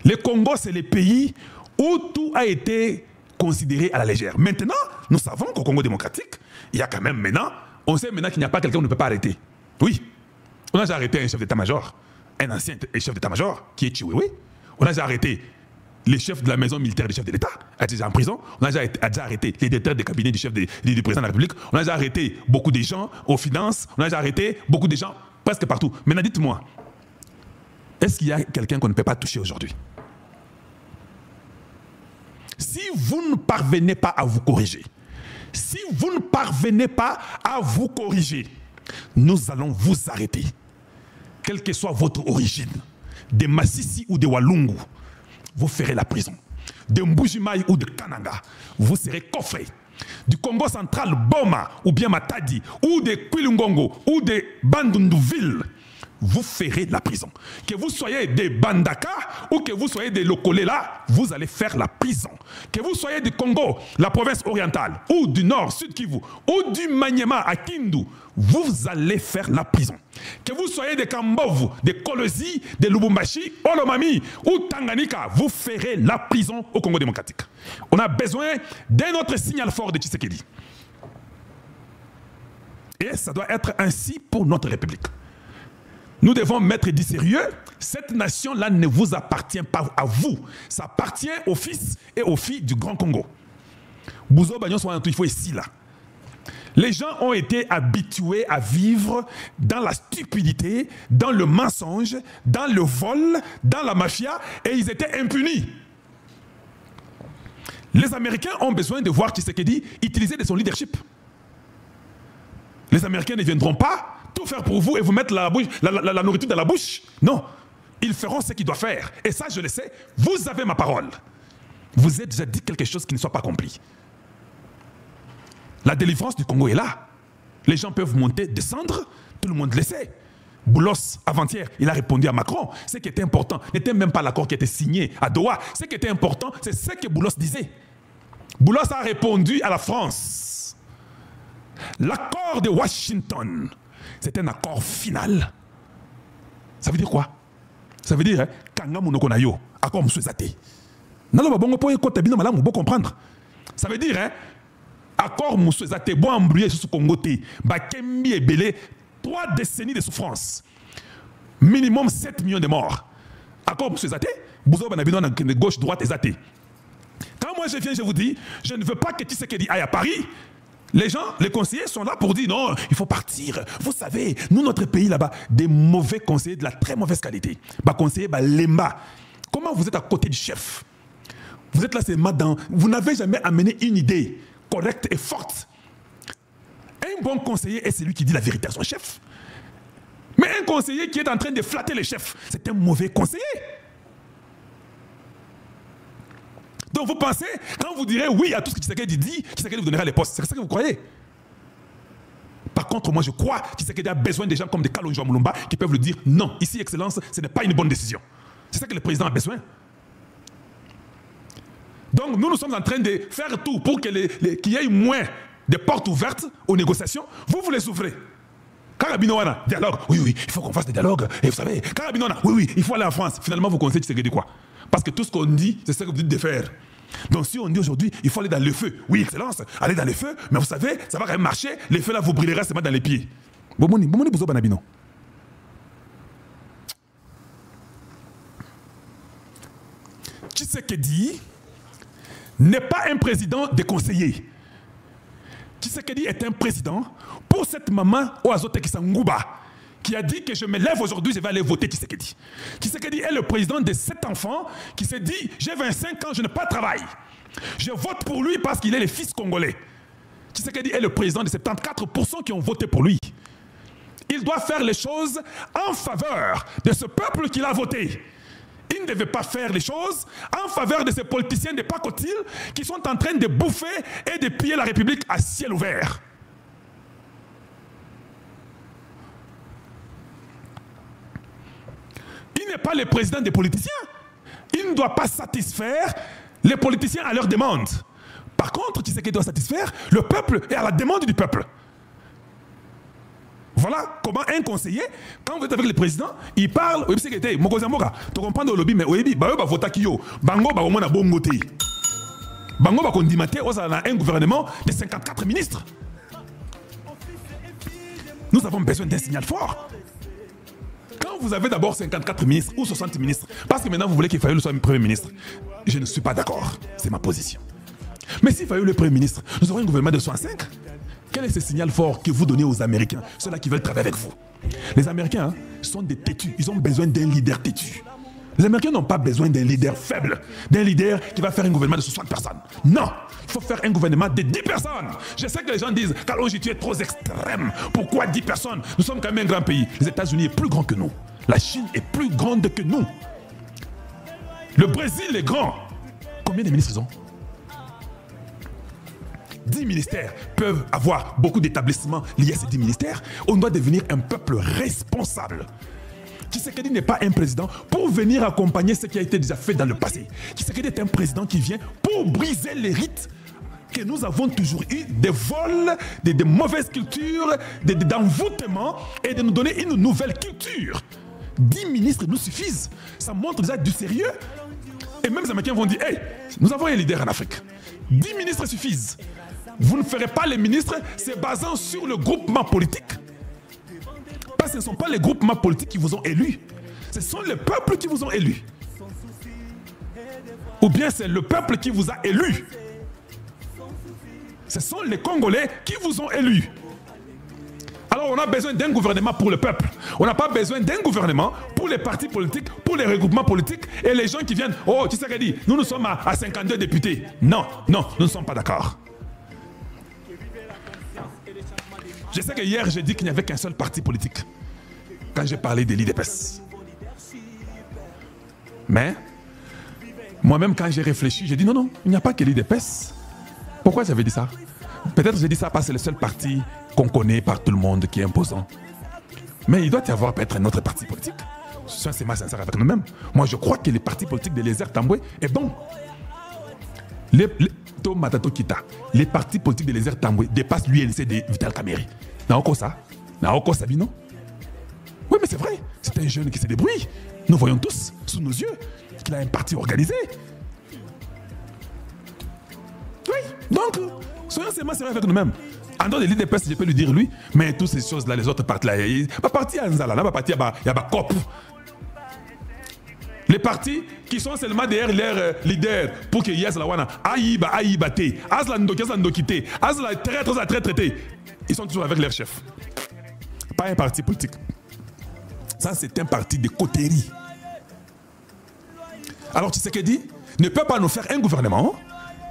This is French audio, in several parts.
Le Congo, c'est le pays où tout a été considéré à la légère. Maintenant, nous savons qu'au Congo démocratique, il y a quand même maintenant, on sait maintenant qu'il n'y a pas quelqu'un qu'on ne peut pas arrêter. Oui, on a déjà arrêté un chef d'état-major, un ancien chef d'état-major qui est Chiwewe. On a déjà arrêté les chefs de la maison militaire du chef de l'État, déjà en prison. On a déjà arrêté les directeurs des cabinets du chef du président de la République. On a déjà arrêté beaucoup de gens aux finances. On a déjà arrêté beaucoup de gens presque partout. Maintenant, dites-moi, est-ce qu'il y a quelqu'un qu'on ne peut pas toucher aujourd'hui? Si vous ne parvenez pas à vous corriger, si vous ne parvenez pas à vous corriger, nous allons vous arrêter. Quelle que soit votre origine, de Massissi ou de Walungu, vous ferez la prison. De Mbujimaï ou de Kananga, vous serez coffré. Du Congo central, Boma ou bien Matadi, ou de Kwilungongo ou de Bandundouville, vous ferez la prison. Que vous soyez des Bandaka ou que vous soyez des Lokolela, vous allez faire la prison. Que vous soyez du Congo, la province orientale, ou du Nord, Sud Kivu, ou du Maniema à Kindu, vous allez faire la prison. Que vous soyez des Kambovu, des Kolosi, des Lubumbashi, Olomami ou Tanganyika, vous ferez la prison au Congo démocratique. On a besoin d'un autre signal fort de Tshisekedi. Et ça doit être ainsi pour notre République. Nous devons mettre du sérieux. Cette nation-là ne vous appartient pas à vous. Ça appartient aux fils et aux filles du Grand Congo. Bouzo Bagnon soit il faut ici là. Les gens ont été habitués à vivre dans la stupidité, dans le mensonge, dans le vol, dans la mafia, et ils étaient impunis. Les Américains ont besoin de voir Tshisekedi utiliser de son leadership. Les Américains ne viendront pas tout faire pour vous et vous mettre la nourriture dans la bouche. Non, ils feront ce qu'ils doivent faire. Et ça, je le sais, vous avez ma parole. Vous êtes déjà dit quelque chose qui ne soit pas compris. La délivrance du Congo est là. Les gens peuvent monter, descendre, tout le monde le sait. Boulos, avant-hier, il a répondu à Macron. Ce qui était important n'était même pas l'accord qui était signé à Doha. Ce qui était important, c'est ce que Boulos disait. Boulos a répondu à la France. L'accord de Washington, c'est un accord final. Ça veut dire quoi? Ça veut dire, Kanga Monokonayo, accord Moussouezate. Non, bon, pour comprendre. Ça veut dire, accord Moussouezate, bon embrouillé sur ce Congo, Bakembi et Belé, 3 décennies de souffrance. Minimum 7 millions de morts. Accord Moussouezate, Bouzo Banabino, gauche, droite et Zate. Quand moi je viens, je vous dis, je ne veux pas que Tshisekedi aille à Paris. Les gens, les conseillers sont là pour dire non, il faut partir. Vous savez, nous, notre pays là-bas, des mauvais conseillers de la très mauvaise qualité. Bah, conseiller, bah, Lemba. Comment vous êtes à côté du chef? Vous êtes là, c'est madame. Vous n'avez jamais amené une idée correcte et forte. Un bon conseiller est celui qui dit la vérité à son chef. Mais un conseiller qui est en train de flatter le chef, c'est un mauvais conseiller. Donc vous pensez, quand vous direz oui à tout ce que Tshisekedi dit, Tshisekedi vous donnera les postes. C'est ça que vous croyez? Par contre, moi je crois que Tshisekedi a besoin de gens comme des Kalonji Mulumba qui peuvent lui dire non, ici, Excellence, ce n'est pas une bonne décision. C'est ça que le président a besoin. Donc nous sommes en train de faire tout pour qu'il y ait moins de portes ouvertes aux négociations. Vous les ouvrez. Karabinoana, dialogue, oui, il faut qu'on fasse des dialogues. Et vous savez, Karabinoana, oui, il faut aller en France. Finalement, vous conseillez Tshisekedi quoi? Parce que tout ce qu'on dit, c'est ce que vous dites de faire. Donc si on dit aujourd'hui, il faut aller dans le feu. Oui, Excellence, allez dans le feu, mais vous savez, ça va quand même marcher. Les feux là, vous brillerez seulement dans les pieds. Bomoni Bouzo Banabino. Tshisekedi n'est pas un président des conseillers. Tshisekedi est un président pour cette maman Oazote Kisangouba qui a dit que je me lève aujourd'hui, je vais aller voter Tshisekedi. Tshisekedi est le président de cet enfant qui s'est dit j'ai 25 ans, je n'ai pas de travail. Je vote pour lui parce qu'il est le fils congolais. Tshisekedi est le président de 74% qui ont voté pour lui. Il doit faire les choses en faveur de ce peuple qu'il a voté. Il ne devait pas faire les choses en faveur de ces politiciens de pacotille qui sont en train de bouffer et de piller la République à ciel ouvert. Il n'est pas le président des politiciens. Il ne doit pas satisfaire les politiciens à leurs demandes. Par contre, qui c'est qui doit satisfaire le peuple et à la demande du peuple. Voilà comment un conseiller, quand vous êtes avec le président, il parle, oui, c'est que tu comprends le lobby, mais oui, bah vota kiyo, bango bah au moins na bongo te. Bango bah kondimate, on a un gouvernement de 54 ministres. Nous avons besoin d'un signal fort. Quand vous avez d'abord 54 ministres ou 60 ministres, parce que maintenant vous voulez qu'il Fayoulou soit le Premier ministre, je ne suis pas d'accord, c'est ma position. Mais si Fayoulou est Premier ministre, nous aurons un gouvernement de 65. Quel est ce signal fort que vous donnez aux Américains, ceux-là qui veulent travailler avec vous? Les Américains sont des têtus, ils ont besoin d'un leader têtu. Les Américains n'ont pas besoin d'un leader faible, d'un leader qui va faire un gouvernement de 60 personnes. Non, il faut faire un gouvernement de 10 personnes. Je sais que les gens disent, Kalonji, tu es trop extrême. Pourquoi 10 personnes? Nous sommes quand même un grand pays. Les États-Unis sont plus grands que nous. La Chine est plus grande que nous. Le Brésil est grand. Combien de ministres ils ont? 10 ministères peuvent avoir beaucoup d'établissements liés à ces 10 ministères. On doit devenir un peuple responsable. Tshisekedi n'est pas un président pour venir accompagner ce qui a été déjà fait dans le passé. Tshisekedi est un président qui vient pour briser les rites que nous avons toujours eu, des vols, de mauvaises cultures, d'envoûtement, et de nous donner une nouvelle culture. 10 ministres nous suffisent. Ça montre déjà du sérieux. Et même les Américains vont dire, hey, nous avons un leader en Afrique. 10 ministres suffisent. Vous ne ferez pas les ministres, c'est basant sur le groupement politique. Parce que ce ne sont pas les groupements politiques qui vous ont élus. Ce sont les peuples qui vous ont élus. Ou bien c'est le peuple qui vous a élus. Ce sont les Congolais qui vous ont élus. Alors on a besoin d'un gouvernement pour le peuple. On n'a pas besoin d'un gouvernement pour les partis politiques, pour les regroupements politiques et les gens qui viennent. Oh, tu sais ce qu'elle dit? Nous sommes à 52 députés. Non, non, nous ne sommes pas d'accord. Je sais que hier, j'ai dit qu'il n'y avait qu'un seul parti politique quand j'ai parlé de l'IDPS. Mais, moi-même, quand j'ai réfléchi, j'ai dit non, non, il n'y a pas que l'IDPS. Pourquoi j'avais dit ça? Peut-être j'ai dit ça parce que c'est le seul parti qu'on connaît par tout le monde qui est imposant. Mais il doit y avoir peut-être un autre parti politique. C'est sincère avec nous-mêmes. Moi, je crois que le parti politique de Lézère Tamboué est bon. Les partis politiques de Lézère Tamboué dépassent l'UNC de Vital Kamerhe. Naoko ça? Naoko Sabino? Oui, mais c'est vrai. C'est un jeune qui se débrouille. Nous voyons tous, sous nos yeux, qu'il a un parti organisé. Oui, donc, soyons sérieux avec nous-mêmes. En dehors de l'IDPS, je peux lui dire lui, mais toutes ces choses-là, les autres partis-là, il n'y a pas parti à Nzala, il n'y a pas parti à COP. Les partis qui sont seulement derrière leurs leaders pour que Yes Lawana aïba te, Azla Ndokite, Azla traité, ils sont toujours avec leurs chefs. Pas un parti politique. Ça, c'est un parti de coterie. Alors, Tshisekedi ne peut pas nous faire un gouvernement,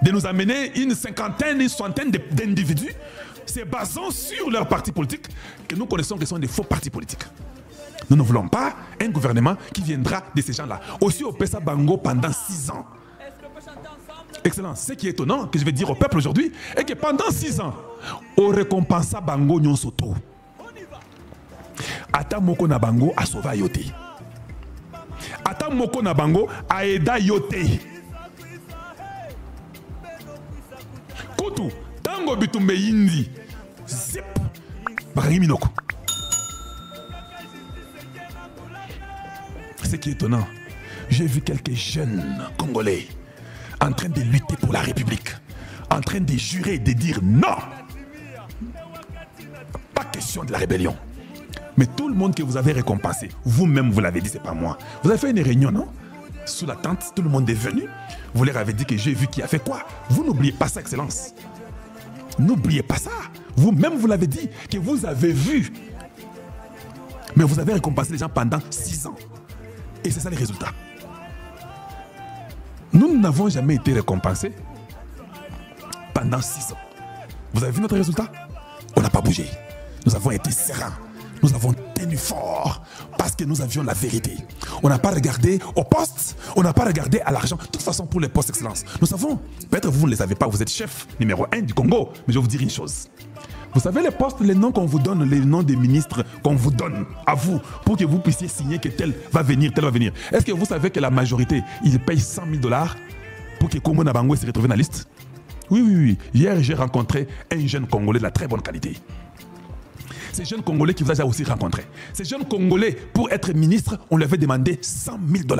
de nous amener une cinquantaine, une soixantaine d'individus, c'est basant sur leurs partis politiques que nous connaissons que sont des faux partis politiques. Nous ne voulons pas un gouvernement qui viendra de ces gens-là. Aussi au Pesa Bango pendant 6 ans. Excellence. Ce qui est étonnant, que je vais dire au peuple aujourd'hui, est que pendant 6 ans, on récompensa Bango Nyon Soto. Ata Moko na Bango a sauvé Yote. Ata Moko na Bango a aidé Yote. Koutou, Tango Bitumbe Yindi. Zip. Baragi Minoko. Ce qui est étonnant, j'ai vu quelques jeunes Congolais en train de lutter pour la République, en train de jurer, de dire non. Pas question de la rébellion. Mais tout le monde que vous avez récompensé, vous-même vous l'avez dit, c'est pas moi. Vous avez fait une réunion, non? Sous la tente, tout le monde est venu. Vous leur avez dit que j'ai vu qui a fait quoi. Vous n'oubliez pas ça, Excellence. N'oubliez pas ça. Vous-même vous l'avez dit, que vous avez vu. Mais vous avez récompensé les gens pendant 6 ans. Et c'est ça les résultats. Nous n'avons jamais été récompensés pendant 6 ans. Vous avez vu notre résultat? On n'a pas bougé. Nous avons été sereins. Nous avons tenu fort parce que nous avions la vérité. On n'a pas regardé au poste, on n'a pas regardé à l'argent. De toute façon, pour les postes Excellence, nous savons, peut-être vous ne les avez pas, vous êtes chef numéro 1 du Congo, mais je vais vous dire une chose. Vous savez les postes, les noms qu'on vous donne, les noms des ministres qu'on vous donne à vous pour que vous puissiez signer que tel va venir, tel va venir. Est-ce que vous savez que la majorité, ils payent 100 000 $ pour que Congo Nabangwe se retrouve dans la liste? Oui, oui, oui. Hier, j'ai rencontré un jeune Congolais de la très bonne qualité. ces jeunes Congolais qui vous a aussi rencontré. Ces jeunes Congolais, pour être ministre, on lui avait demandé 100 000 $.